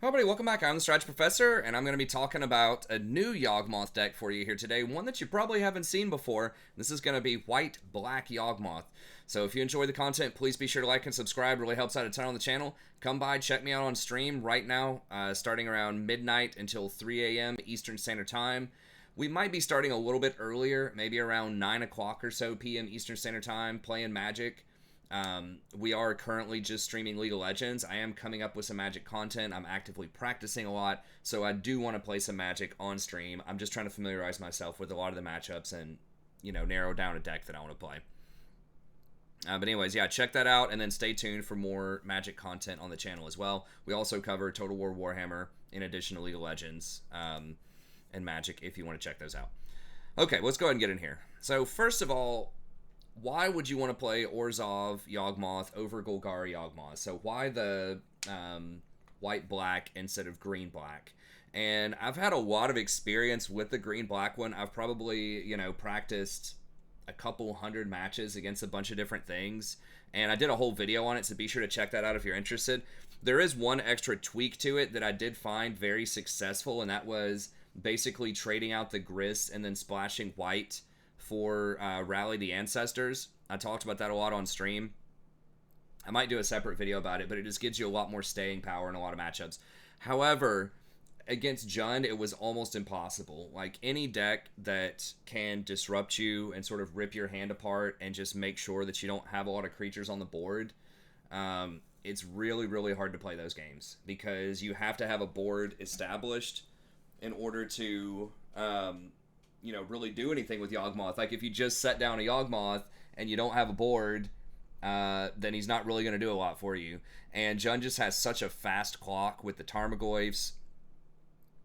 Hello everybody, welcome back. I'm the Strategy Professor, and I'm going to be talking about a new Yawgmoth deck for you here today, one that you probably haven't seen before. This is going to be white-black Yawgmoth. So if you enjoy the content, please be sure to like and subscribe. It really helps out a ton on the channel. Come by, check me out on stream right now, starting around midnight until 3 a.m. Eastern Standard Time. We might be starting a little bit earlier, maybe around 9 o'clock or so p.m. Eastern Standard Time, playing Magic. We are currently just streaming League of Legends. I am coming up with some Magic content. I'm actively practicing a lot, so I do want to play some Magic on stream. I'm just trying to familiarize myself with a lot of the matchups and, narrow down a deck that I want to play. But anyways, yeah, check that out, and then stay tuned for more Magic content on the channel as well. We also cover Total War Warhammer in addition to League of Legends and Magic if you want to check those out. Okay, let's go ahead and get in here. So first of all, why would you want to play Orzov Yawgmoth over Golgari Yawgmoth? So why the white-black instead of green-black? And I've had a lot of experience with the green-black one. I've probably, practiced a couple hundred matches against a bunch of different things. And I did a whole video on it, so be sure to check that out if you're interested. There is one extra tweak to it that I did find very successful, and that was basically trading out the Gris and then splashing white for Rally the Ancestors. I talked about that a lot on stream. I might do a separate video about it, but it just gives you a lot more staying power in a lot of matchups. However, against Jund, it was almost impossible. Like, any deck that can disrupt you and sort of rip your hand apart and just make sure that you don't have a lot of creatures on the board, it's really, really hard to play those games because you have to have a board established in order to really do anything with Yawgmoth. Like, if you just set down a Yawgmoth and you don't have a board, then he's not really going to do a lot for you. And Jund just has such a fast clock with the Tarmogoyfs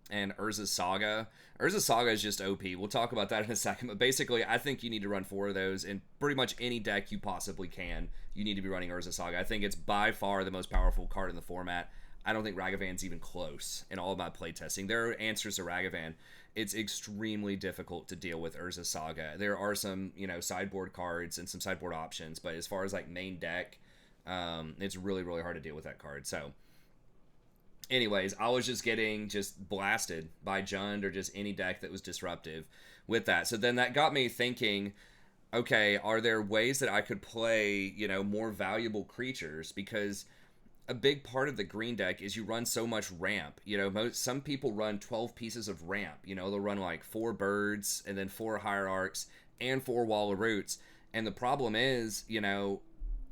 and Urza's Saga. Urza's Saga is just OP. We'll talk about that in a second. But basically, I think you need to run 4 of those in pretty much any deck you possibly can. You need to be running Urza's Saga. I think it's by far the most powerful card in the format. I don't think Ragavan's even close in all of my playtesting. There are answers to Ragavan. It's extremely difficult to deal with Urza's Saga. There are some, sideboard cards and some sideboard options, but as far as, main deck, it's really, really hard to deal with that card. So, anyways, I was just getting blasted by Jund or just any deck that was disruptive with that. So then that got me thinking, okay, are there ways that I could play, more valuable creatures? Because a big part of the green deck is you run so much ramp. Some people run 12 pieces of ramp. They'll run 4 birds and then 4 hierarchs and 4 wall of roots. And the problem is,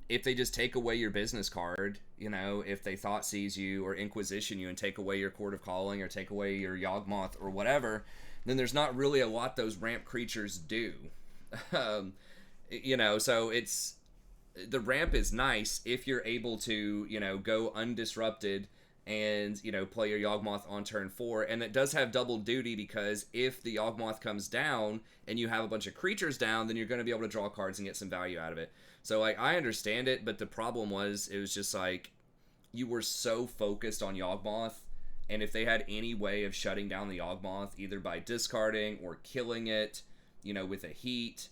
if they just take away your business card, if they thought seize you or inquisition you and take away your Court of Calling or take away your Yawgmoth or whatever, then there's not really a lot those ramp creatures do. So it's... The ramp is nice if you're able to, go undisrupted and, play your Yawgmoth on turn 4. And it does have double duty because if the Yawgmoth comes down and you have a bunch of creatures down, then you're going to be able to draw cards and get some value out of it. So, I understand it, but the problem was, it was just you were so focused on Yawgmoth, and if they had any way of shutting down the Yawgmoth, either by discarding or killing it, with a heat,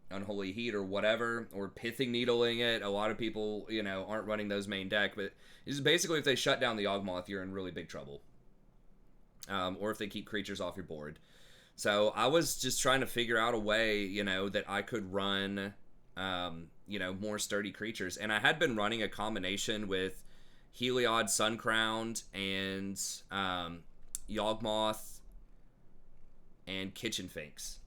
Unholy Heat or whatever, or Pithing Needling it. A lot of people, aren't running those main deck, but it's basically if they shut down the Yawgmoth, you're in really big trouble. Or if they keep creatures off your board. So I was just trying to figure out a way, that I could run, more sturdy creatures. And I had been running a combination with Heliod, Suncrowned, and Yawgmoth and Kitchenfinks,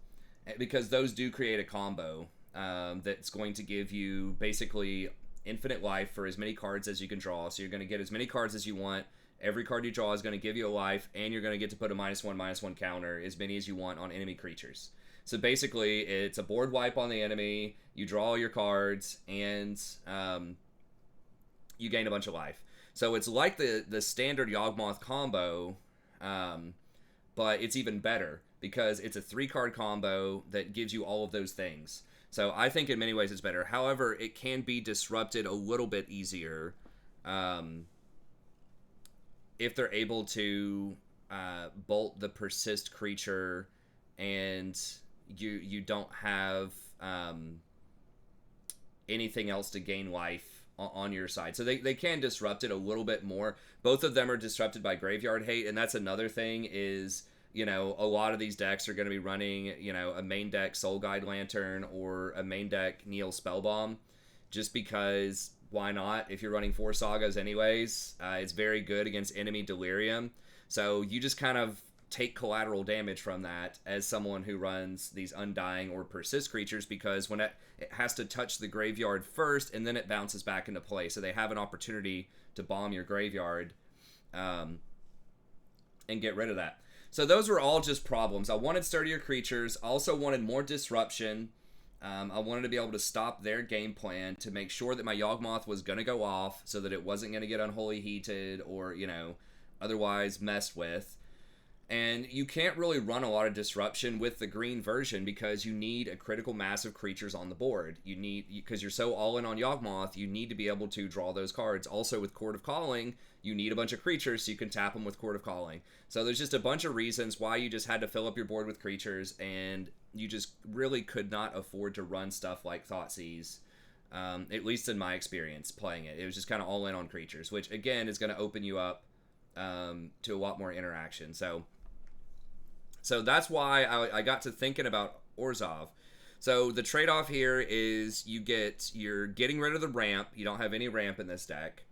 because those do create a combo that's going to give you basically infinite life for as many cards as you can draw. So you're going to get as many cards as you want. Every card you draw is going to give you a life, and you're going to get to put a -1/-1 counter, as many as you want, on enemy creatures. So basically, it's a board wipe on the enemy, you draw all your cards, and you gain a bunch of life. So it's like the standard Yawgmoth combo, but it's even better, because it's a 3-card combo that gives you all of those things. So I think in many ways it's better. However, it can be disrupted a little bit easier if they're able to bolt the persist creature and you don't have anything else to gain life on your side. So they can disrupt it a little bit more. Both of them are disrupted by Graveyard Hate, and that's another thing is, you know, a lot of these decks are going to be running, you know, a main deck Soul Guide Lantern or a main deck Neil Spellbomb, just because why not? If you're running 4 Sagas anyways, it's very good against enemy Delirium. So you just kind of take collateral damage from that as someone who runs these Undying or Persist creatures, because when it has to touch the graveyard first and then it bounces back into play. So they have an opportunity to bomb your graveyard and get rid of that. So those were all just problems. I wanted sturdier creatures. I also wanted more disruption. I wanted to be able to stop their game plan to make sure that my Yawgmoth was going to go off so that it wasn't going to get unholy heated or, you know, otherwise messed with. And you can't really run a lot of disruption with the green version because you need a critical mass of creatures on the board. You need, because you're so all in on Yawgmoth, you need to be able to draw those cards. Also with Court of Calling, you need a bunch of creatures so you can tap them with Court of Calling. So there's just a bunch of reasons why you just had to fill up your board with creatures, and you just really could not afford to run stuff like Thoughtseize, at least in my experience playing it. It was just kind of all in on creatures, which again is going to open you up to a lot more interaction. So that's why I got to thinking about Orzov. So the trade-off here is you're getting rid of the ramp. You don't have any ramp in this deck.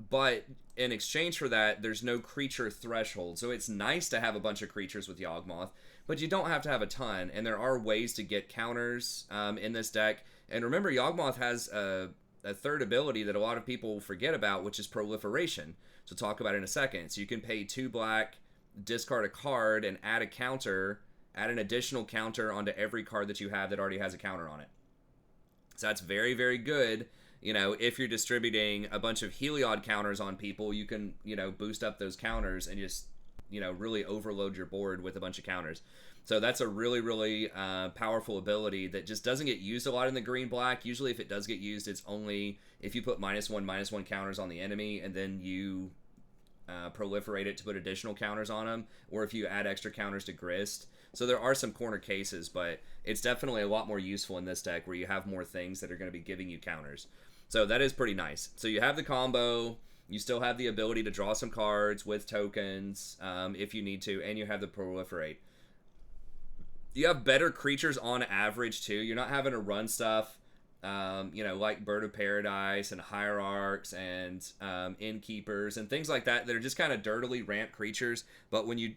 But in exchange for that, there's no creature threshold. So it's nice to have a bunch of creatures with Yawgmoth, but you don't have to have a ton. And there are ways to get counters in this deck. And remember, Yawgmoth has a third ability that a lot of people forget about, which is Proliferation. So talk about it in a second. So you can pay 2 black, discard a card, and add an additional counter onto every card that you have that already has a counter on it. So that's very, very good. You know, if you're distributing a bunch of Heliod counters on people, you can, you know, boost up those counters and just, you know, really overload your board with a bunch of counters. So that's a really, really powerful ability that just doesn't get used a lot in the green-black. Usually if it does get used, it's only if you put -1/-1 counters on the enemy and then you proliferate it to put additional counters on them, or if you add extra counters to Grist. So there are some corner cases, but it's definitely a lot more useful in this deck where you have more things that are going to be giving you counters. So that is pretty nice. So you have the combo, you still have the ability to draw some cards with tokens if you need to, and you have the proliferate. You have better creatures on average too. You're not having to run stuff you know, like Bird of Paradise and Hierarchs and Innkeepers and things like that that are just kind of dirtily ramp creatures. But when you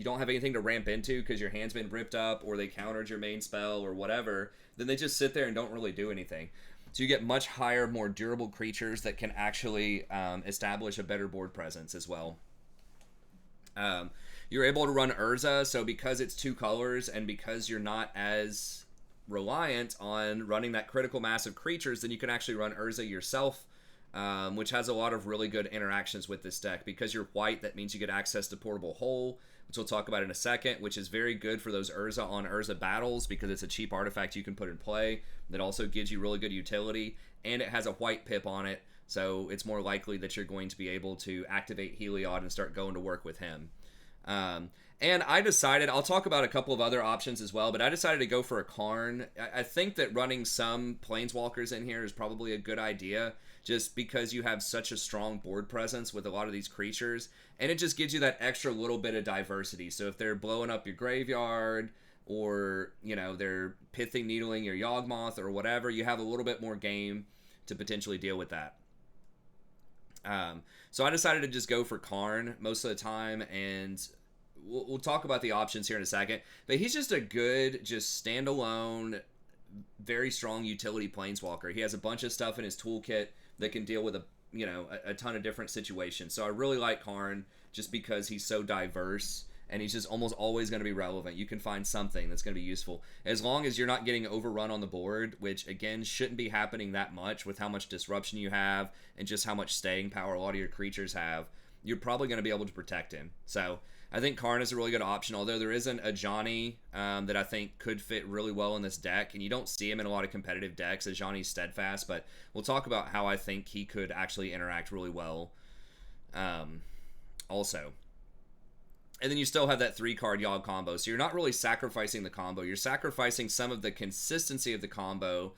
don't have anything to ramp into because your hand's been ripped up or they countered your main spell or whatever, then they just sit there and don't really do anything. So you get much higher, more durable creatures that can actually establish a better board presence as well. You're able to run Urza, so because it's 2 colors and because you're not as reliant on running that critical mass of creatures, then you can actually run Urza yourself, which has a lot of really good interactions with this deck. Because you're white, that means you get access to Portable Hole, which we'll talk about in a second, which is very good for those Urza on Urza battles because it's a cheap artifact you can put in play that also gives you really good utility, and it has a white pip on it, so it's more likely that you're going to be able to activate Heliod and start going to work with him. And I decided, I'll talk about a couple of other options as well, but I decided to go for a Karn. I think that running some Planeswalkers in here is probably a good idea, just because you have such a strong board presence with a lot of these creatures, and it just gives you that extra little bit of diversity. So if they're blowing up your graveyard, or, you know, they're Pithing Needling your Yawgmoth or whatever, you have a little bit more game to potentially deal with that. So I decided to just go for Karn most of the time, and we'll talk about the options here in a second. But he's just a good, just standalone, very strong utility Planeswalker. He has a bunch of stuff in his toolkit that can deal with a ton of different situations. So I really like Karn just because he's so diverse, and he's just almost always going to be relevant. You can find something that's going to be useful. As long as you're not getting overrun on the board, which, again, shouldn't be happening that much with how much disruption you have and just how much staying power a lot of your creatures have, you're probably going to be able to protect him. So I think Karn is a really good option, although there isn't a Johnny that I think could fit really well in this deck, and you don't see him in a lot of competitive decks as Johnny's Steadfast, but we'll talk about how I think he could actually interact really well also. And then you still have that 3-card Yawg combo, so you're not really sacrificing the combo. You're sacrificing some of the consistency of the combo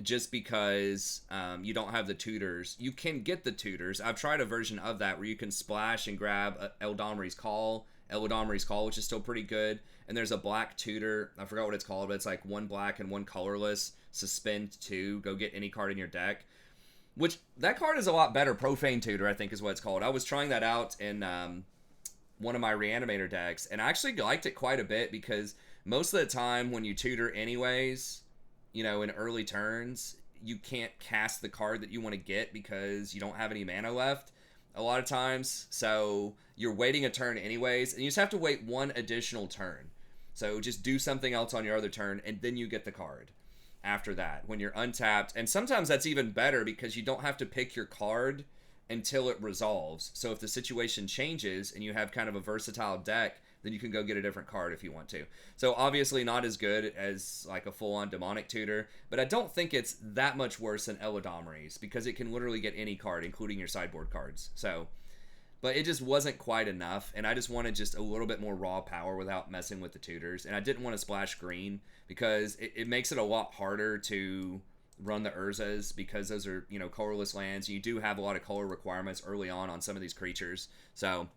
just because you don't have the tutors. You can get the tutors. I've tried a version of that where you can splash and grab Eldamri's Call, which is still pretty good. And there's a black tutor. I forgot what it's called, but it's like 1 black and 1 colorless. Suspend 2. Go get any card in your deck. Which, that card is a lot better. Profane Tutor, I think is what it's called. I was trying that out in one of my Reanimator decks, and I actually liked it quite a bit because most of the time when you tutor anyways, you know, in early turns, you can't cast the card that you want to get because you don't have any mana left a lot of times. So you're waiting a turn anyways, and you just have to wait 1 additional turn. So just do something else on your other turn, and then you get the card after that when you're untapped. And sometimes that's even better because you don't have to pick your card until it resolves. So if the situation changes and you have kind of a versatile deck, then you can go get a different card if you want to. So obviously not as good as like a full-on demonic tutor, but I don't think it's that much worse than Eladamri's because it can literally get any card, including your sideboard cards. So, but it just wasn't quite enough, and I just wanted just a little bit more raw power without messing with the tutors. And I didn't want to splash green because it makes it a lot harder to run the Urzas because those are, you know, colorless lands. You do have a lot of color requirements early on some of these creatures. So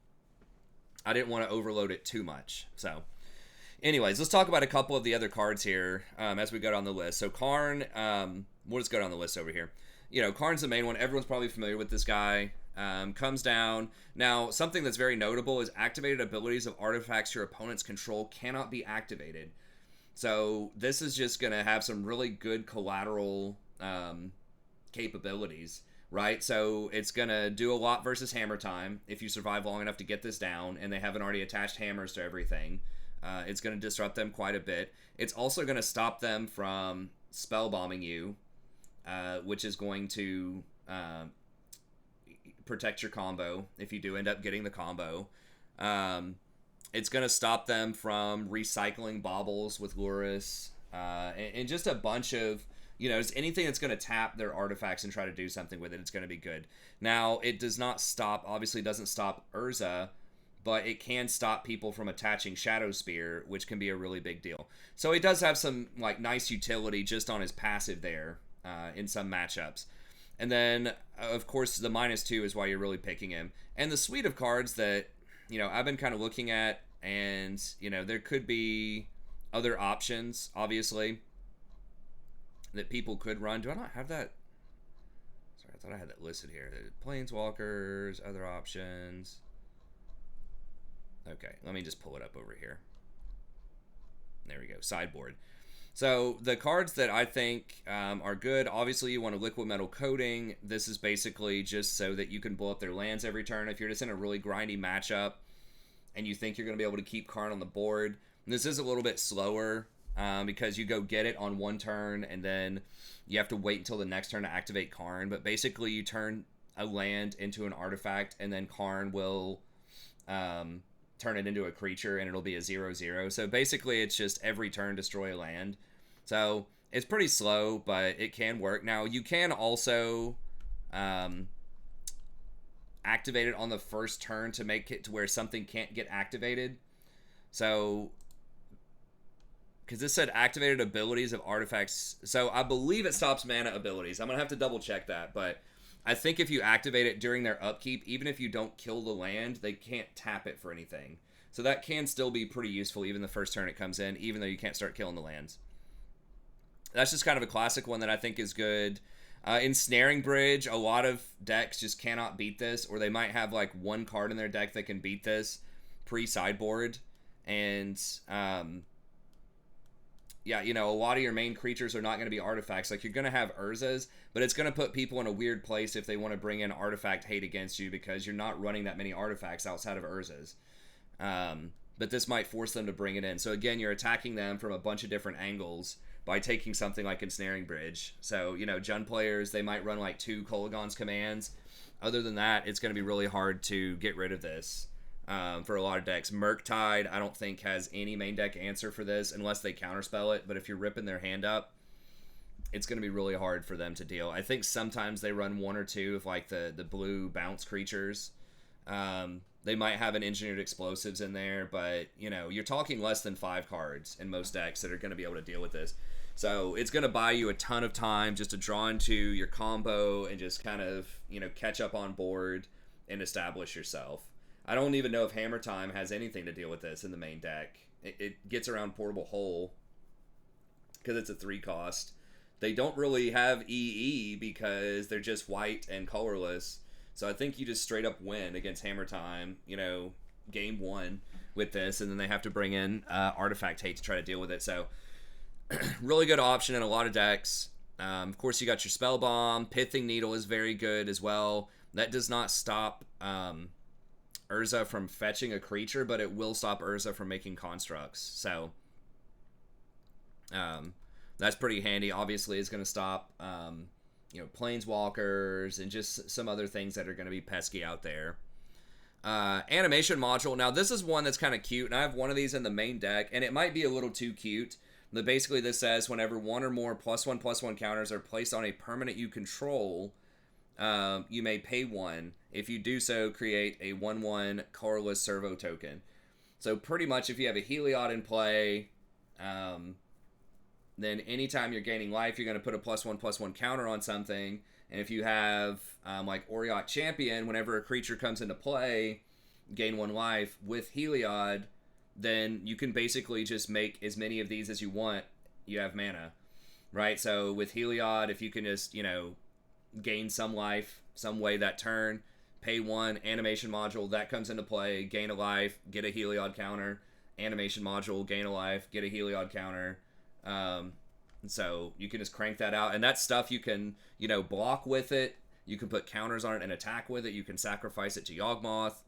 I didn't want to overload it too much. So anyways, let's talk about a couple of the other cards here as we go down the list. So Karn, we'll just go down the list over here. You know, Karn's the main one. Everyone's probably familiar with this guy. Comes down. Now, something that's very notable is activated abilities of artifacts your opponents control cannot be activated. So this is just going to have some really good collateral capabilities, right? So it's going to do a lot versus Hammer Time if you survive long enough to get this down and they haven't already attached hammers to everything. It's going to disrupt them quite a bit. It's also going to stop them from spellbombing you, which is going to protect your combo if you do end up getting the combo. It's going to stop them from recycling baubles with Lurrus, and just a bunch of, you know, just anything that's going to tap their artifacts and try to do something with it. It's going to be good. Now, it does not stop, obviously doesn't stop Urza, but it can stop people from attaching Shadow Spear, which can be a really big deal. So he does have some like nice utility just on his passive there in some matchups. And then, of course, the -2 is why you're really picking him. And the suite of cards that, you know, I've been kind of looking at, and, you know, there could be other options, obviously, that people could run. Do I not have that? Sorry, I thought I had that listed here. Planeswalkers, other options. Okay, let me just pull it up over here. There we go, sideboard. So the cards that I think are good, obviously you want a liquid metal coating. This is basically just so that you can blow up their lands every turn. If you're just in a really grindy matchup and you think you're going to be able to keep Karn on the board, this is a little bit slower because you go get it on one turn and then you have to wait until the next turn to activate Karn. But basically you turn a land into an artifact and then Karn will turn it into a creature and it'll be a 0/0. So basically it's just every turn destroy a land. So it's pretty slow, but it can work. Now you can also activate it on the first turn to make it to where something can't get activated. So because this said activated abilities of artifacts, so I believe it stops mana abilities. I'm gonna have to double check that, but I think if you activate it during their upkeep, even if you don't kill the land, they can't tap it for anything. So that can still be pretty useful even the first turn it comes in, even though you can't start killing the lands. That's just kind of a classic one that I think is good. In Snaring Bridge, a lot of decks just cannot beat this, or they might have like one card in their deck that can beat this pre-sideboard. And yeah, you know, a lot of your main creatures are not going to be artifacts. Like, you're going to have Urzas, but it's going to put people in a weird place if they want to bring in artifact hate against you because you're not running that many artifacts outside of Urzas. But this might force them to bring it in. So again, you're attacking them from a bunch of different angles by taking something like Ensnaring Bridge. So, you know, Jund players, they might run like 2 Kolaghan's commands. Other than that, it's going to be really hard to get rid of this. For a lot of decks. Murktide, I don't think, has any main deck answer for this unless they counterspell it, but if you're ripping their hand up, it's going to be really hard for them to deal. I think sometimes they run 1 or 2 of like the blue bounce creatures. They might have an engineered explosives in there, but, you know, you're talking less than 5 cards in most decks that are going to be able to deal with this. So it's going to buy you a ton of time just to draw into your combo and just kind of, catch up on board and establish yourself. I don't even know if Hammer Time has anything to deal with this in the main deck. It gets around Portable Hole because it's a 3 cost. They don't really have EE because they're just white and colorless. So I think you just straight up win against Hammer Time, game 1 with this, and then they have to bring in Artifact Hate to try to deal with it. So really good option in a lot of decks. Of course, you got your Spell Bomb. Pithing Needle is very good as well. That does not stop Urza from fetching a creature, but it will stop Urza from making constructs. So that's pretty handy. Obviously, it's going to stop planeswalkers and just some other things that are going to be pesky out there. Animation module. Now, this is one that's kind of cute, and I have one of these in the main deck, and it might be a little too cute. But basically, this says whenever one or more +1/+1 counters are placed on a permanent you control, you may pay 1. If you do so, create a 1/1 colorless servo token. So pretty much, if you have a Heliod in play, then anytime you're gaining life, you're going to put a +1/+1 counter on something. And if you have like Orzov Champion, whenever a creature comes into play, gain 1 life with Heliod, then you can basically just make as many of these as you want. You have mana, right? So with Heliod, if you can just, gain some life some way that turn, pay 1, animation module, that comes into play, gain a life, get a Heliod counter, animation module, gain a life, get a Heliod counter. So you can just crank that out, and that stuff you can, block with it. You can put counters on it and attack with it. You can sacrifice it to Yawgmoth.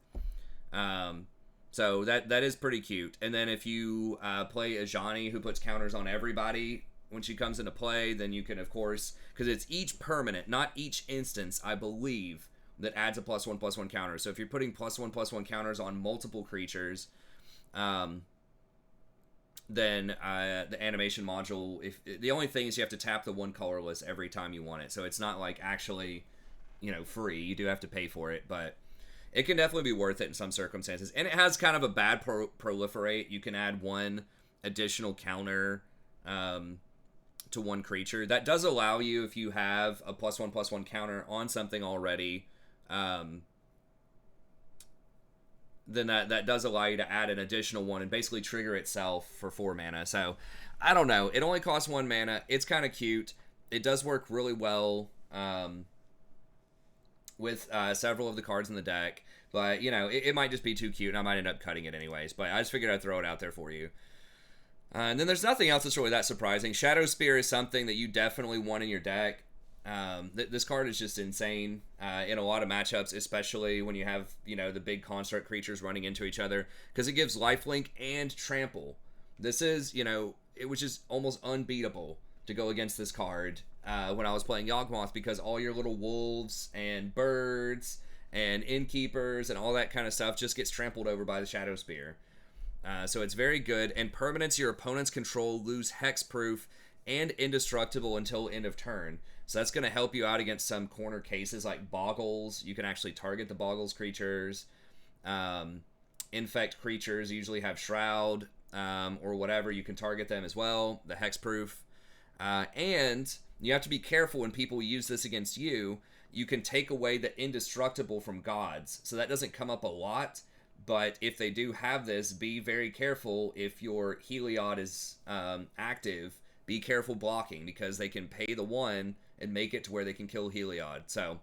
So that is pretty cute. And then if you play a Ajani who puts counters on everybody when she comes into play, then you can, of course, because it's each permanent, not each instance, I believe, that adds a +1/+1 counter. So if you're putting +1/+1 counters on multiple creatures, then the animation module, if the only thing is you have to tap the 1 colorless every time you want it. So it's not like actually, free. You do have to pay for it, but it can definitely be worth it in some circumstances. And it has kind of a bad proliferate. You can add 1 additional counter to 1 creature. That does allow you, if you have a +1/+1 counter on something already, then that does allow you to add an additional 1 and basically trigger itself for 4 mana. So, I don't know. It only costs 1 mana. It's kind of cute. It does work really well with several of the cards in the deck. But, it might just be too cute, and I might end up cutting it anyways. But I just figured I'd throw it out there for you. And then there's nothing else that's really that surprising. Shadow Spear is something that you definitely want in your deck. This card is just insane in a lot of matchups, especially when you have, the big construct creatures running into each other, because it gives lifelink and trample. This is, it was just almost unbeatable to go against this card when I was playing Yawgmoth, because all your little wolves and birds and innkeepers and all that kind of stuff just gets trampled over by the Shadow Spear. So it's very good, and permanents your opponents control lose hexproof and indestructible until end of turn. So that's going to help you out against some corner cases like Boggles. You can actually target the Boggles creatures. Infect creatures usually have Shroud or whatever. You can target them as well, the hexproof. And you have to be careful when people use this against you. You can take away the indestructible from gods. So that doesn't come up a lot. But if they do have this, be very careful. If your Heliod is active, be careful blocking, because they can pay the 1 and make it to where they can kill Heliod. So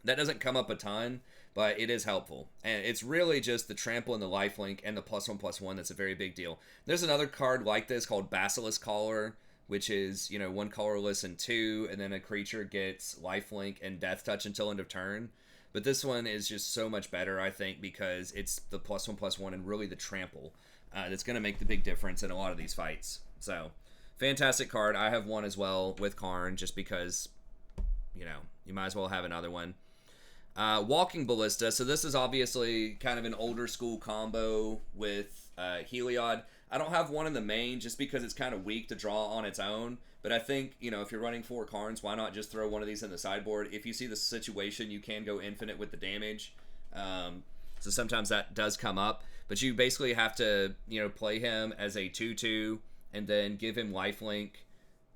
that doesn't come up a ton, but it is helpful. And it's really just the trample and the lifelink and the +1/+1 that's a very big deal. There's another card like this called Basilisk Collar, which is, 1 colorless and 2, and then a creature gets lifelink and death touch until end of turn. But this one is just so much better, I think, because it's the +1/+1 and really the trample that's going to make the big difference in a lot of these fights. So, fantastic card. I have one as well with Karn, just because, you might as well have another one. Walking Ballista. So this is obviously kind of an older school combo with Heliod. I don't have one in the main just because it's kind of weak to draw on its own. But I think, if you're running 4 Karns, why not just throw one of these in the sideboard? If you see the situation, you can go infinite with the damage. So sometimes that does come up. But you basically have to, play him as a 2/2 and then give him lifelink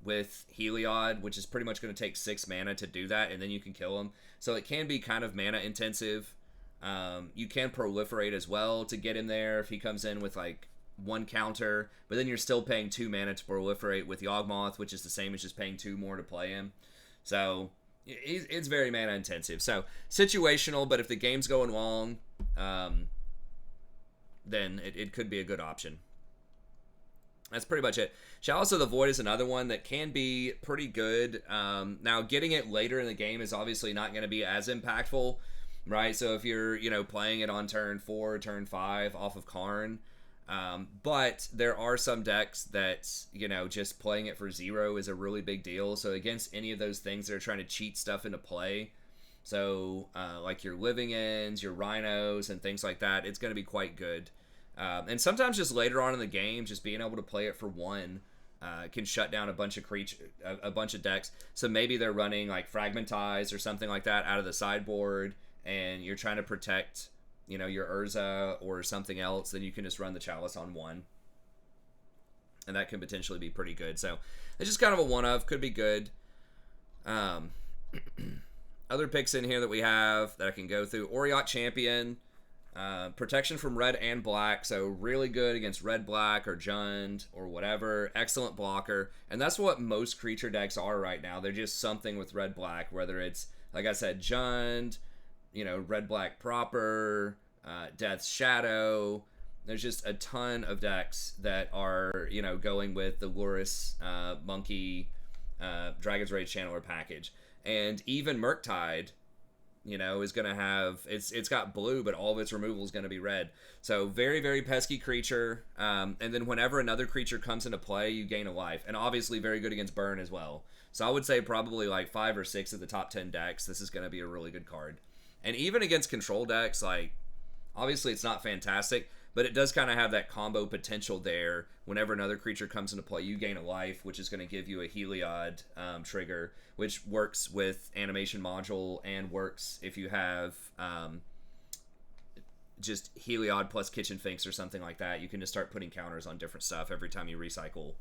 with Heliod, which is pretty much going to take 6 mana to do that, and then you can kill him. So it can be kind of mana intensive. You can proliferate as well to get him there if he comes in with like 1 counter, but then you're still paying 2 mana to proliferate with Yawgmoth, which is the same as just paying 2 more to play him. So it's very mana intensive. So situational, but if the game's going long, then it could be a good option. That's pretty much it. Chalice of the Void is another one that can be pretty good. Now, getting it later in the game is obviously not going to be as impactful, right? So if you're, playing it on turn 4, turn 5 off of Karn, but there are some decks that, just playing it for 0 is a really big deal. So against any of those things that are trying to cheat stuff into play, so like your Living Ends, your Rhinos, and things like that, it's going to be quite good. And sometimes just later on in the game, just being able to play it for 1 can shut down a bunch of decks. So maybe they're running like Fragmentize or something like that out of the sideboard, and you're trying to protect, your Urza or something else. Then you can just run the Chalice on 1, and that can potentially be pretty good. So it's just kind of a one-of, could be good. Other picks in here that we have that I can go through: Orzov Champion. Protection from red and black, so really good against red, black, or Jund, or whatever. Excellent blocker, and that's what most creature decks are right now. They're just something with red, black, whether it's, like I said, Jund, red, black proper, Death's Shadow. There's just a ton of decks that are, going with the Lurrus, Monkey, Dragon's Rage Channeler package. And even Murktide, is going to have, it's got blue, but all of its removal is going to be red. So very, very pesky creature. And then whenever another creature comes into play, you gain a life. And obviously very good against burn as well. So I would say probably like 5 or 6 of the top 10 decks, this is going to be a really good card. And even against control decks, like, obviously it's not fantastic, but it does kind of have that combo potential there. Whenever another creature comes into play, you gain a life, which is going to give you a Heliod trigger, which works with Animation Module and works if you have just Heliod plus Kitchenfinks or something like that. You can just start putting counters on different stuff every time you recycle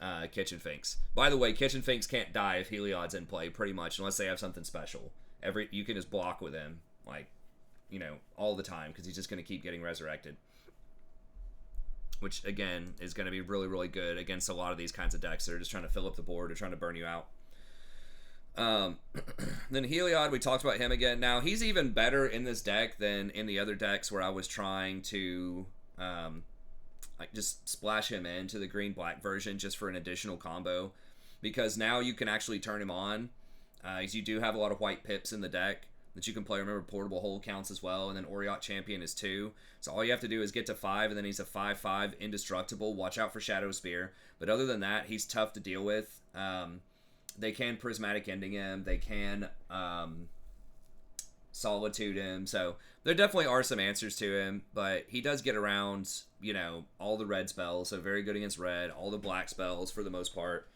Kitchenfinks. By the way, Kitchenfinks can't die if Heliod's in play, pretty much, unless they have something special. You can just block with him, like, all the time, because he's just going to keep getting resurrected. Which, again, is going to be really, really good against a lot of these kinds of decks that are just trying to fill up the board or trying to burn you out. Then Heliod, we talked about him again. Now, he's even better in this deck than in the other decks where I was trying to just splash him into the green-black version just for an additional combo. Because now you can actually turn him on. Because you do have a lot of white pips in the deck that you can play. Remember, Portable Hold counts as well, and then Orzov Champion is 2. So all you have to do is get to 5, and then he's a 5/5 indestructible. Watch out for Shadow Spear. But other than that, he's tough to deal with. They can Prismatic Ending him. They can Solitude him. So there definitely are some answers to him, but he does get around, all the red spells, so very good against red, all the black spells for the most part.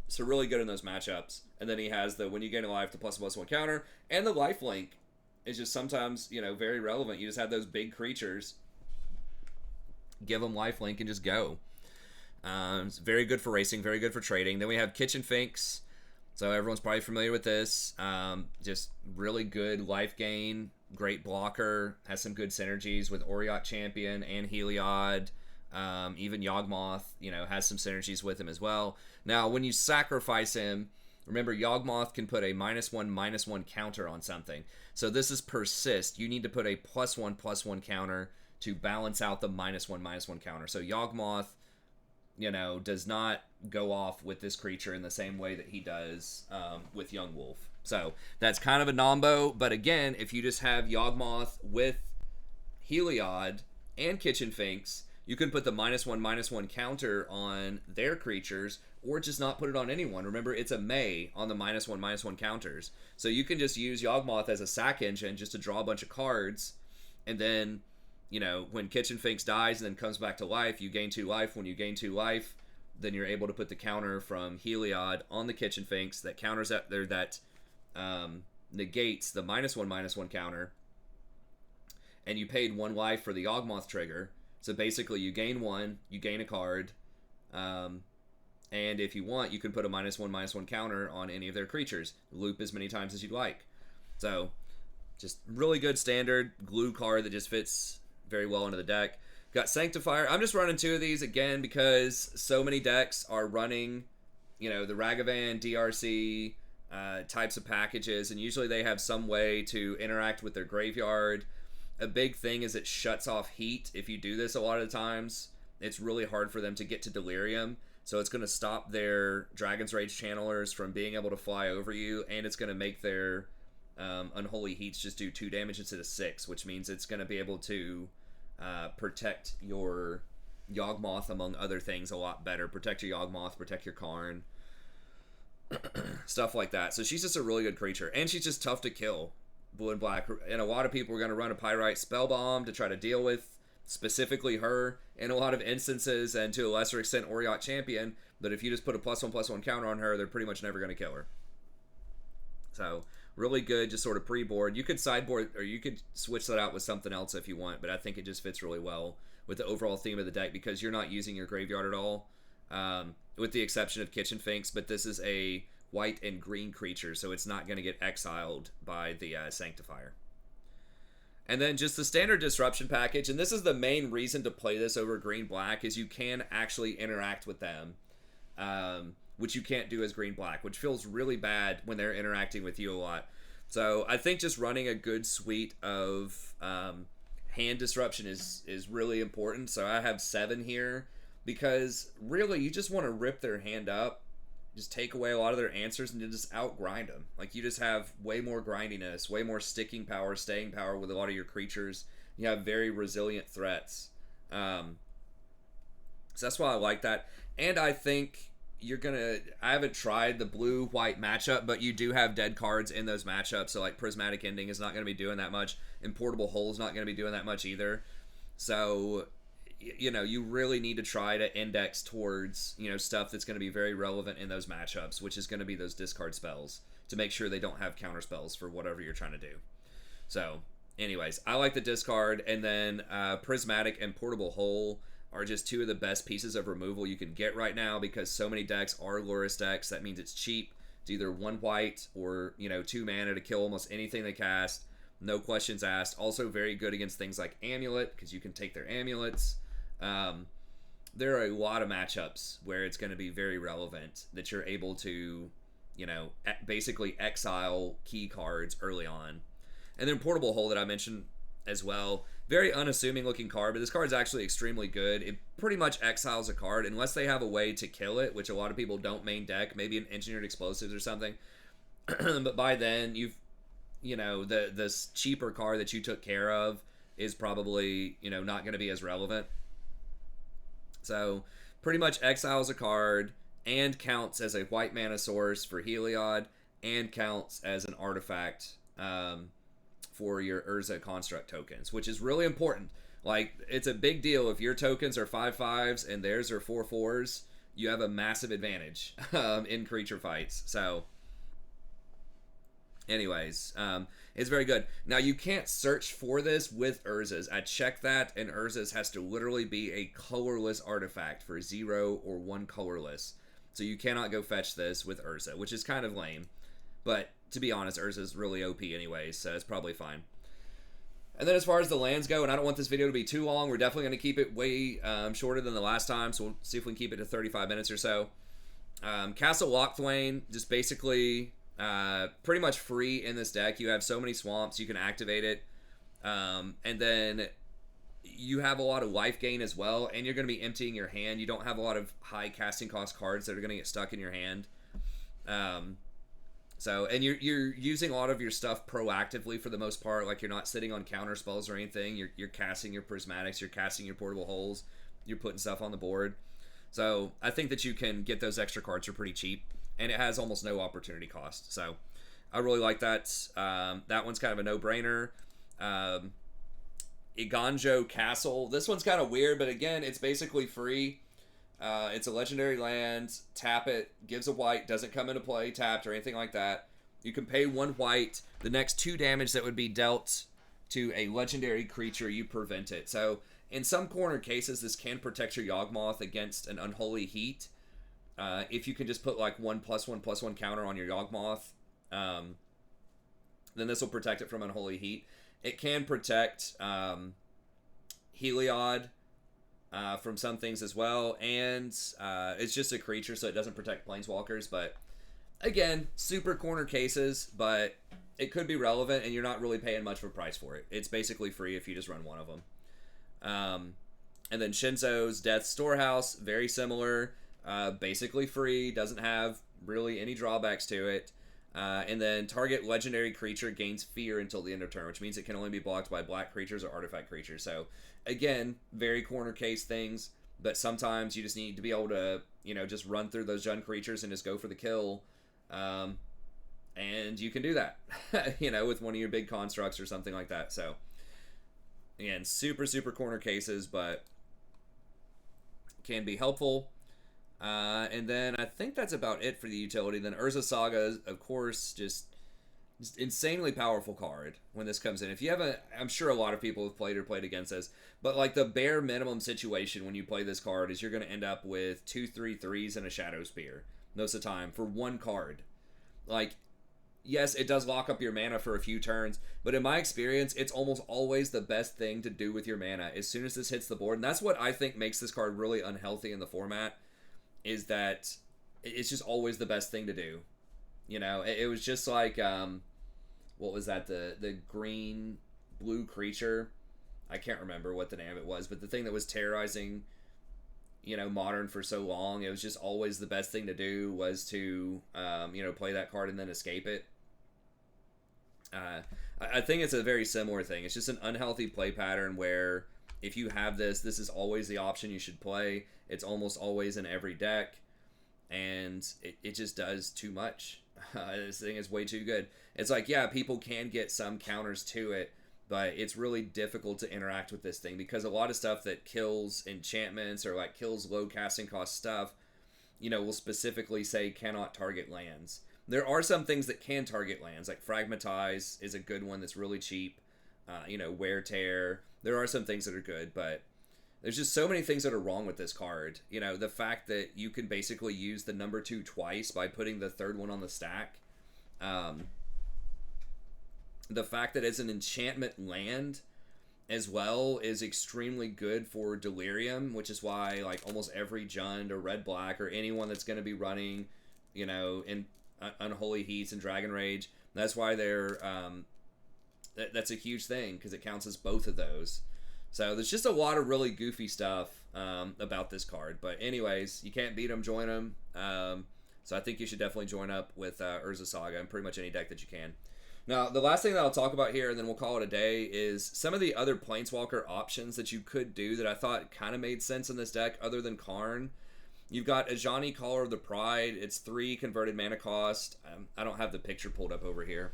So really good in those matchups. And then he has the, when you gain a life, the +1/+1 counter. And the lifelink is just sometimes, very relevant. You just have those big creatures. Give them lifelink and just go. It's very good for racing, very good for trading. Then we have Kitchenfinks. So everyone's probably familiar with this. Just really good life gain. Great blocker. Has some good synergies with Orzov Champion and Heliod. Even Yawgmoth, has some synergies with him as well. Now, when you sacrifice him, remember, Yawgmoth can put a -1/-1 counter on something. So this is persist. You need to put a +1/+1 counter to balance out the -1/-1 counter. So Yawgmoth, does not go off with this creature in the same way that he does with Young Wolf. So that's kind of a nombo. But again, if you just have Yawgmoth with Heliod and Kitchenfinks, you can put the -1/-1 counter on their creatures, or just not put it on anyone. Remember, it's a May on the -1/-1 counters. So you can just use Yawgmoth as a sack engine just to draw a bunch of cards, and then, when Kitchenfinks dies and then comes back to life, you gain 2 life. When you gain 2 life, then you're able to put the counter from Heliod on the Kitchenfinks that counters that negates the -1/-1 counter, and you paid 1 life for the Yawgmoth trigger. So basically, you gain 1, you gain a card, and if you want, you can put a -1/-1 counter on any of their creatures. Loop as many times as you'd like. So, just really good standard glue card that just fits very well into the deck. Got Sanctifier. I'm just running 2 of these again because so many decks are running, the Ragavan, DRC types of packages, and usually they have some way to interact with their graveyard. A big thing is it shuts off heat. If you do this a lot of times, it's really hard for them to get to Delirium. So it's going to stop their Dragon's Rage channelers from being able to fly over you, and it's going to make their Unholy Heats just do 2 damage instead of 6, which means it's going to be able to protect your Yawgmoth, among other things, a lot better. Protect your Yawgmoth, protect your Karn, stuff like that. So she's just a really good creature, and she's just tough to kill. Blue and black, and a lot of people are going to run a Pyrite Spellbomb to try to deal with specifically her in a lot of instances, and to a lesser extent Orzov Champion, but if you just put a +1/+1 counter on her, they're pretty much never going to kill her. So really good, just sort of pre-board. You could sideboard, or you could switch that out with something else if you want, but I think it just fits really well with the overall theme of the deck because you're not using your graveyard at all, with the exception of Kitchenfinks, but this is a white and green creature, so it's not going to get exiled by the Sanctifier. And then just the standard disruption package, and this is the main reason to play this over green-black, is you can actually interact with them, which you can't do as green-black, which feels really bad when they're interacting with you a lot. So I think just running a good suite of hand disruption is really important. So I have 7 here, because really you just want to rip their hand up, just take away a lot of their answers, and just outgrind them. Like, you just have way more grindiness, way more sticking power, staying power with a lot of your creatures. You have very resilient threats. So that's why I like that. And I think I haven't tried the blue-white matchup, but you do have dead cards in those matchups. So, like, Prismatic Ending is not going to be doing that much. And Portable Hole is not going to be doing that much either. So, you really need to try to index towards, stuff that's going to be very relevant in those matchups, which is going to be those discard spells, to make sure they don't have counter spells for whatever you're trying to do. So, anyways, I like the discard, and then Prismatic and Portable Hole are just 2 of the best pieces of removal you can get right now, because so many decks are Lurrus decks. That means it's cheap. It's either 1 white or, 2 mana to kill almost anything they cast. No questions asked. Also very good against things like Amulet, because you can take their amulets. There are a lot of matchups where it's going to be very relevant that you're able to, basically exile key cards early on. And then Portable Hole that I mentioned as well. Very unassuming looking card, but this card's actually extremely good. It pretty much exiles a card unless they have a way to kill it, which a lot of people don't main deck, maybe an Engineered Explosives or something. But by then, this cheaper card that you took care of is probably, not going to be as relevant. So, pretty much exiles a card and counts as a white mana source for Heliod, and counts as an artifact for your Urza Construct tokens, which is really important. Like, it's a big deal. If your tokens are 5/5s and theirs are 4/4s, you have a massive advantage in creature fights. So, anyways, it's very good. Now, you can't search for this with Urzas. I checked that, and Urzas has to literally be a colorless artifact for 0 or 1 colorless. So you cannot go fetch this with Urza, which is kind of lame. But to be honest, Urza's really OP anyways, so it's probably fine. And then as far as the lands go, and I don't want this video to be too long, we're definitely going to keep it way shorter than the last time, so we'll see if we can keep it to 35 minutes or so. Castle Locthwain, just basically pretty much free in this deck. You have so many swamps, you can activate it. And then you have a lot of life gain as well, and you're going to be emptying your hand. You don't have a lot of high casting cost cards that are going to get stuck in your hand. And you're using a lot of your stuff proactively for the most part. Like, you're not sitting on counter spells or anything. You're casting your Prismatics, you're casting your Portable Holes, you're putting stuff on the board. So I think that you can get those extra cards for pretty cheap, and it has almost no opportunity cost. So I really like that. That one's kind of a no-brainer. Egonjo Castle. This one's kind of weird, but again, it's basically free. It's a legendary land. Tap it, gives a white, doesn't come into play tapped or anything like that. You can pay 1 white. The next 2 damage that would be dealt to a legendary creature, you prevent it. So In some corner cases, this can protect your Yawgmoth against an Unholy Heat. If you can just put like 1+1/+1 counter on your Yawgmoth, then this will protect it from Unholy Heat. It can protect Heliod from some things as well, and it's just a creature, so it doesn't protect Planeswalkers, but again, super corner cases, but it could be relevant, and you're not really paying much of a price for it. It's basically free if you just run one of them. And then Shinzos Death Storehouse, very similar, basically free, doesn't have really any drawbacks to it. And then target legendary creature gains fear until the end of turn, which means it can only be blocked by black creatures or artifact creatures. So, again, very corner case things, but sometimes you just need to be able to, just run through those Jund creatures and just go for the kill. And you can do that, with one of your big constructs or something like that. So, again, super, super corner cases, but can be helpful. And then I think that's about it for the utility. Then Urza Saga, of course, just insanely powerful card when this comes in. If you haven't, I'm sure a lot of people have played or played against this, but like the bare minimum situation when you play this card is you're going to end up with 2/3/3s and a Shadow Spear most of the time for one card. Like, yes, it does lock up your mana for a few turns, but in my experience, it's almost always the best thing to do with your mana as soon as this hits the board. And that's what I think makes this card really unhealthy in the format, is that it's just always the best thing to do. It was just like, what was that? The green blue creature. I can't remember what the name it was, but the thing that was terrorizing, Modern for so long, it was just always the best thing to do was to, play that card and then escape it. I think it's a very similar thing. It's just an unhealthy play pattern where if you have this is always the option you should play. It's almost always in every deck, and it just does too much. This thing is way too good. It's like, yeah, people can get some counters to it, but it's really difficult to interact with this thing because a lot of stuff that kills enchantments or like kills low casting cost stuff, will specifically say cannot target lands. There are some things that can target lands, like Fragmentize is a good one that's really cheap. Wear Tear. There are some things that are good, but there's just so many things that are wrong with this card. The fact that you can basically use the number 2 twice by putting the third one on the stack. The fact that it's an enchantment land as well is extremely good for Delirium, which is why like almost every Jund or Red-Black or anyone that's going to be running, in Unholy Heats and Dragon Rage, that's why they're that's a huge thing because it counts as both of those. So there's just a lot of really goofy stuff about this card. But anyways, you can't beat them, join them. So I think you should definitely join up with Urza Saga in pretty much any deck that you can. Now, the last thing that I'll talk about here, and then we'll call it a day, is some of the other Planeswalker options that you could do that I thought kind of made sense in this deck other than Karn. You've got Ajani, Caller of the Pride. It's 3 converted mana cost. I don't have the picture pulled up over here.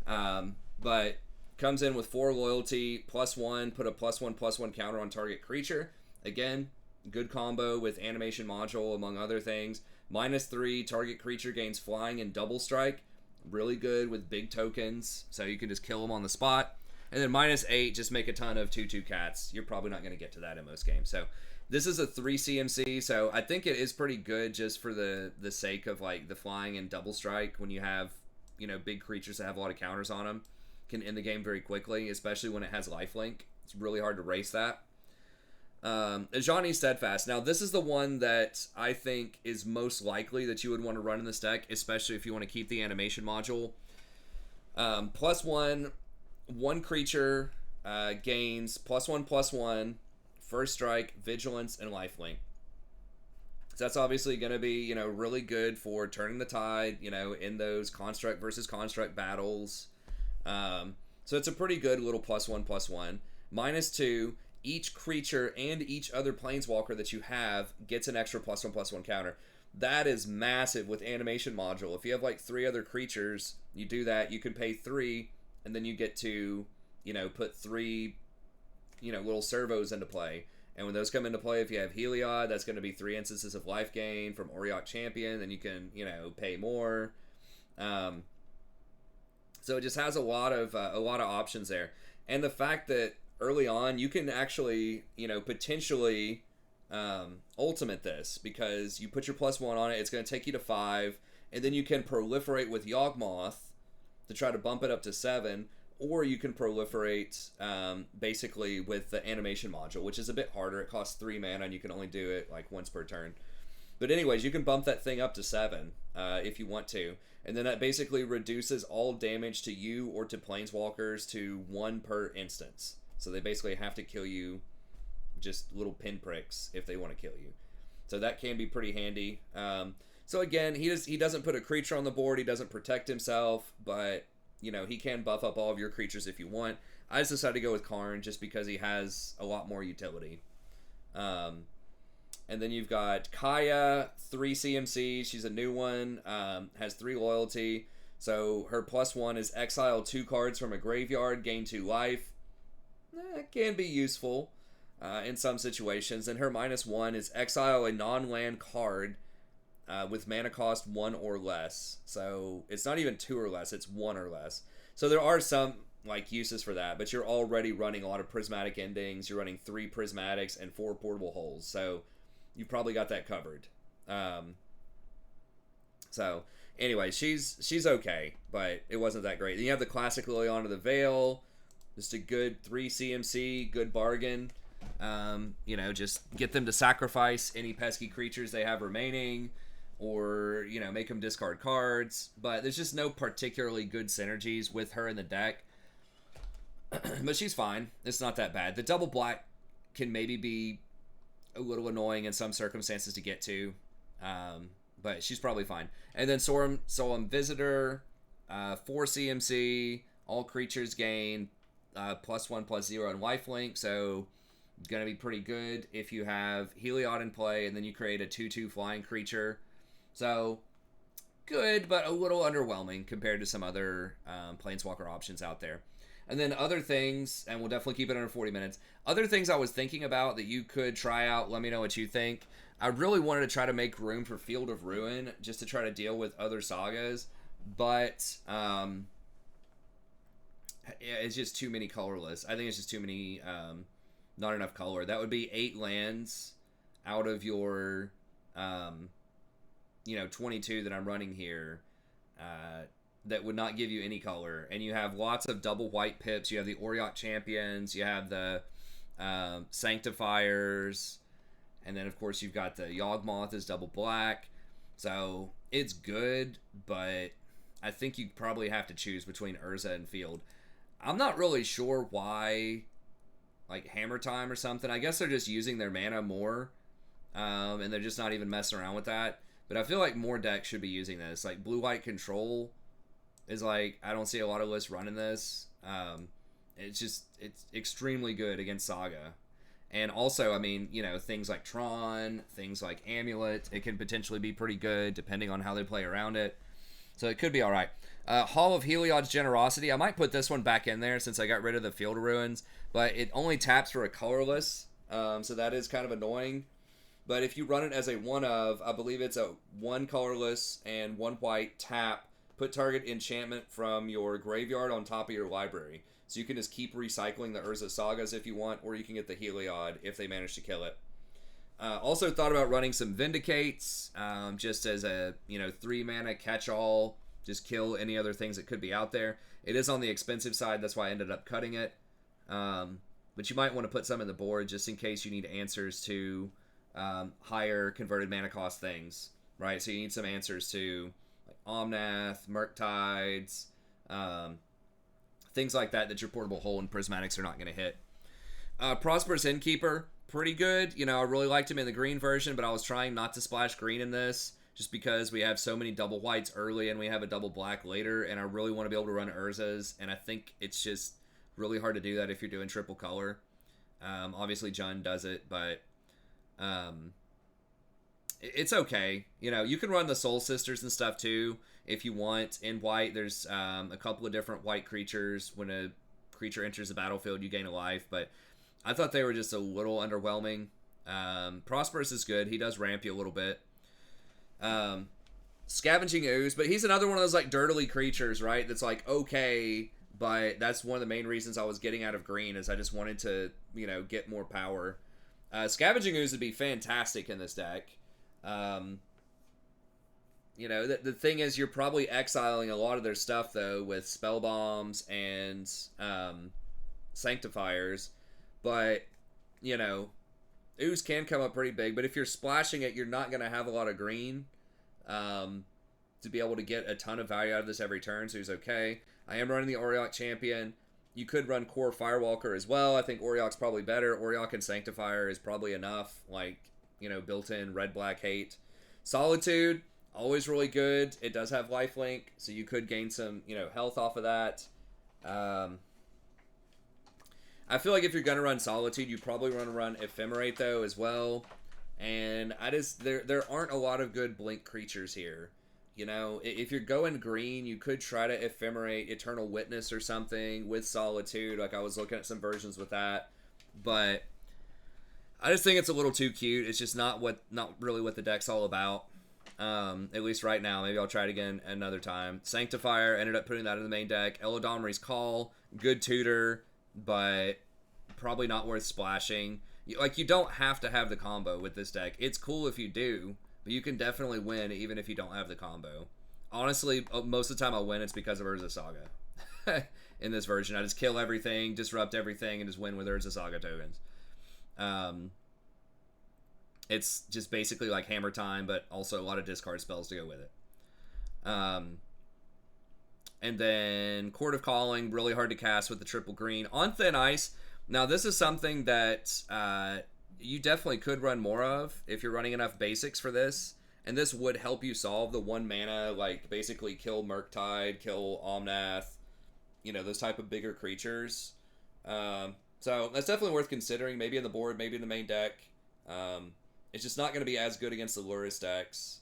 But comes in with 4 loyalty, +1, put a +1/+1 counter on target creature. Again, good combo with animation module, among other things. -3, target creature gains flying and double strike. Really good with big tokens, so you can just kill them on the spot. And then -8, just make a ton of 2/2 cats. You're probably not going to get to that in most games. So this is a 3 CMC, so I think it is pretty good just for the sake of like the flying and double strike. When you have, big creatures that have a lot of counters on them, can end the game very quickly, especially when it has lifelink. It's really hard to race that. Ajani Steadfast. Now, this is the one that I think is most likely that you would want to run in this deck, especially if you want to keep the animation module. +1, 1 creature gains +1/+1, first strike, vigilance, and lifelink. So that's obviously going to be, really good for turning the tide, in those construct versus construct battles. So it's a pretty good little +1/+1. -2, each creature and each other planeswalker that you have gets an extra +1/+1 counter. That is massive with animation module. If you have like 3 other creatures, you do that, you can pay 3, and then you get to, put 3, little servos into play. And when those come into play, if you have Heliod, that's going to be 3 instances of life gain from Orzov Champion. Then you can, pay more. So it just has a lot of options there. And the fact that early on, you can actually, you know, potentially ultimate this, because you put your +1 on it, it's going to take you to 5, and then you can proliferate with Yawgmoth to try to bump it up to 7, or you can proliferate basically with the animation module, which is a bit harder. It costs 3 mana, and you can only do it like once per turn. But anyways, you can bump that thing up to 7 if you want to, and then that basically reduces all damage to you or to planeswalkers to 1 per instance. So they basically have to kill you just little pinpricks if they want to kill you. So that can be pretty handy. So again, he doesn't put a creature on the board. He doesn't protect himself, but you know, he can buff up all of your creatures if you want. I just decided to go with Karn just because he has a lot more utility. And then you've got Kaya, 3 CMC. She's a new one. Has 3 loyalty. So her +1 is exile 2 cards from a graveyard, gain 2 life. It can be useful in some situations. And her -1 is exile a non-land card with mana cost 1 or less. So it's not even 2 or less, it's 1 or less. So there are some like uses for that, but you're already running a lot of prismatic endings. You're running 3 prismatics and 4 portable holes. So you probably got that covered. So anyway, she's okay, but it wasn't that great. Then you have the classic Liliana of the Veil. Just a good 3 CMC, good bargain. You know, just get them to sacrifice any pesky creatures they have remaining, or, you know, make them discard cards. But there's just no particularly good synergies with her in the deck. But she's fine. It's not that bad. The double black can maybe be a little annoying in some circumstances to get to. But she's probably fine. And then Solemn Visitor, 4 CMC, all creatures gain +1/+0 and lifelink, so going to be pretty good if you have Heliod in play, and then you create a 2/2 flying creature. So, good, but a little underwhelming compared to some other Planeswalker options out there. And then other things, and we'll definitely keep it under 40 minutes, other things I was thinking about that you could try out, let me know what you think. I really wanted to try to make room for Field of Ruin, just to try to deal with other sagas, but it's just too many colorless. I think it's just too many, not enough color. That would be 8 lands out of your, 22 that I'm running here, that would not give you any color. And you have lots of double white pips. You have the Orzov Champions. You have the Sanctifiers. And then, of course, you've got the Yawgmoth is double black. So it's good, but I think you probably have to choose between Urza and Field. I'm not really sure why, like Hammer Time or something. I guess they're just using their mana more, and they're just not even messing around with that. But I feel like more decks should be using this. Like Blue-White Control is like, I don't see a lot of lists running this. It's extremely good against Saga. And also, I mean, things like Tron, things like Amulet, it can potentially be pretty good depending on how they play around it. So it could be all right. Hall of Heliod's Generosity. I might put this one back in there since I got rid of the Field of Ruins, but it only taps for a colorless, so that is kind of annoying. But if you run it as a one of, I believe it's a 1 colorless and 1 white tap, put target enchantment from your graveyard on top of your library. So you can just keep recycling the Urza Sagas if you want, or you can get the Heliod if they manage to kill it. Also thought about running some Vindicates, just as a 3 mana catch-all, just kill any other things that could be out there. It is on the expensive side, that's why I ended up cutting it. But you might want to put some in the board just in case you need answers to higher converted mana cost things, right? So you need some answers to like Omnath, Murktides, things like that your portable hole and prismatics are not going to hit. Prosperous Innkeeper, pretty good. I really liked him in the green version, but I was trying not to splash green in this just because we have so many double whites early and we have a double black later, and I really want to be able to run Urzas, and I think it's just really hard to do that if you're doing triple color. Obviously Jund does it, but it's okay. You can run the Soul Sisters and stuff too if you want. In white, there's a couple of different white creatures. When a creature enters the battlefield, you gain a life, but I thought they were just a little underwhelming. Prosperous is good. He does ramp you a little bit. Scavenging Ooze, but he's another one of those like dirtily creatures, right? That's like okay, but that's one of the main reasons I was getting out of green, is I just wanted to, you know, get more power. Scavenging Ooze would be fantastic in this deck. You know, the thing is, you're probably exiling a lot of their stuff, though, with Spell Bombs and Sanctifiers. But, you know, Ooze can come up pretty big. But if you're splashing it, you're not going to have a lot of green to be able to get a ton of value out of this every turn. So Ooze okay. I am running the Auriok Champion. You could run Core Firewalker as well. I think Auriok's probably better. Auriok and Sanctifier is probably enough. Like, you know, built-in red-black hate. Solitude, always really good. It does have lifelink, so you could gain some, you know, health off of that. I feel like if you're going to run Solitude, you probably want to run Ephemerate, though, as well. And there aren't a lot of good blink creatures here. You know, if you're going green, you could try to Ephemerate Eternal Witness or something with Solitude. Like, I was looking at some versions with that. But I just think it's a little too cute. It's just not really what the deck's all about. At least right now. Maybe I'll try it again another time. Sanctifier, ended up putting that in the main deck. Elodomri's Call, good tutor, but probably not worth splashing. Like, you don't have to have the combo with this deck. It's cool if you do, but you can definitely win even if you don't have the combo. Honestly, most of the time I'll win, it's because of Urza Saga. In this version, I just kill everything, disrupt everything, and just win with Urza Saga tokens. It's just basically like Hammer Time, but also a lot of discard spells to go with it. And then Court of Calling, really hard to cast with the triple green. On Thin Ice, now this is something that you definitely could run more of if you're running enough basics for this. And this would help you solve the 1 mana, like, basically kill Murktide, kill Omnath, you know, those type of bigger creatures. So that's definitely worth considering, maybe in the board, maybe in the main deck. It's just not going to be as good against the Lurrus decks,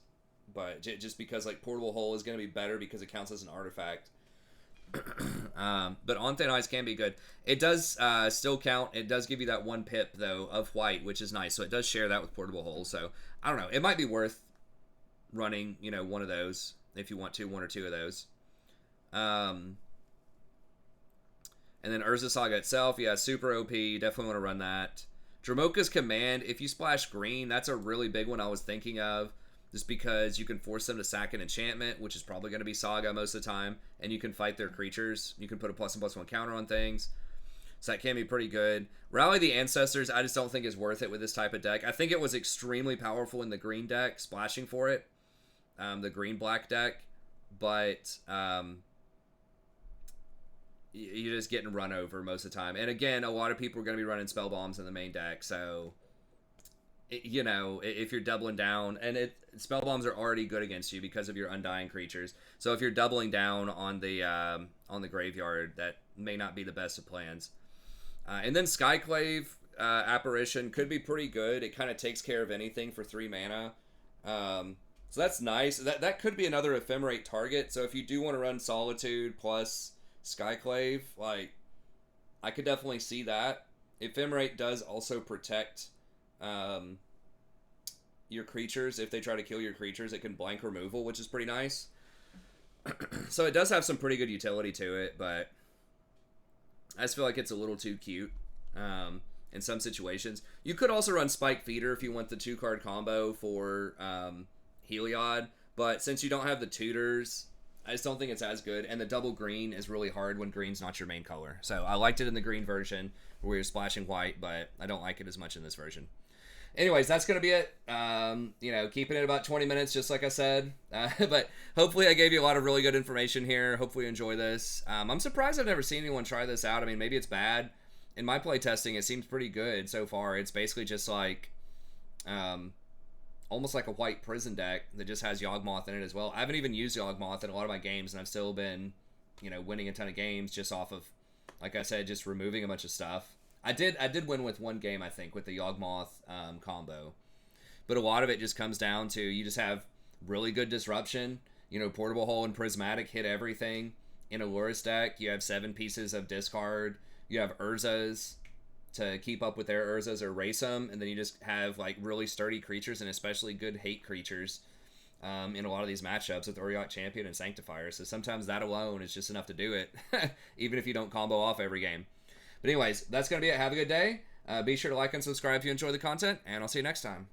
but just because, like, Portable Hole is going to be better because it counts as an artifact. But On Thin Ice can be good. It does still count. It does give you that 1 pip, though, of white, which is nice. So it does share that with Portable Hole. So, I don't know. It might be worth running, you know, one of those if you want to, 1 or 2 of those. And then Urza Saga itself, yeah, super OP. Definitely want to run that. Dromoka's Command, if you splash green, that's a really big one I was thinking of. Just because you can force them to sack an enchantment, which is probably going to be Saga most of the time. And you can fight their creatures. You can put a +1/+1 counter on things. So that can be pretty good. Rally the Ancestors, I just don't think is worth it with this type of deck. I think it was extremely powerful in the green deck, splashing for it. The green-black deck. But you're just getting run over most of the time. And again, a lot of people are going to be running Spell Bombs in the main deck, so, you know, if you're doubling down, and Spell Bombs are already good against you because of your Undying creatures. So if you're doubling down on the graveyard, that may not be the best of plans. And then Skyclave Apparition could be pretty good. It kind of takes care of anything for 3 mana. So that's nice. That could be another Ephemerate target. So if you do want to run Solitude plus Skyclave, like, I could definitely see that. Ephemerate does also protect your creatures. If they try to kill your creatures, it can blank removal, which is pretty nice. So it does have some pretty good utility to it, but I just feel like it's a little too cute in some situations. You could also run Spike Feeder if you want the 2-card combo for Heliod, but since you don't have the tutors, I just don't think it's as good, and the double green is really hard when green's not your main color. So I liked it in the green version where you're splashing white, but I don't like it as much in this version. Anyways, that's going to be it. You know, keeping it about 20 minutes, just like I said. But hopefully I gave you a lot of really good information here. Hopefully you enjoy this. I'm surprised I've never seen anyone try this out. I mean, maybe it's bad. In my play testing, it seems pretty good so far. It's basically just like almost like a white prison deck that just has Yawgmoth in it as well. I haven't even used Yawgmoth in a lot of my games, and I've still been, you know, winning a ton of games just off of, like I said, just removing a bunch of stuff. I did win with 1 game, I think, with the Yawgmoth combo. But a lot of it just comes down to you just have really good disruption. You know, Portable Hole and Prismatic hit everything. In a Lurrus deck, you have 7 pieces of discard. You have Urzas to keep up with their Urzas or race them, and then you just have, like, really sturdy creatures and especially good hate creatures in a lot of these matchups with Orzov Champion and Sanctifier. So sometimes that alone is just enough to do it, even if you don't combo off every game. But anyways, that's going to be it. Have a good day. Be sure to like and subscribe if you enjoy the content, and I'll see you next time.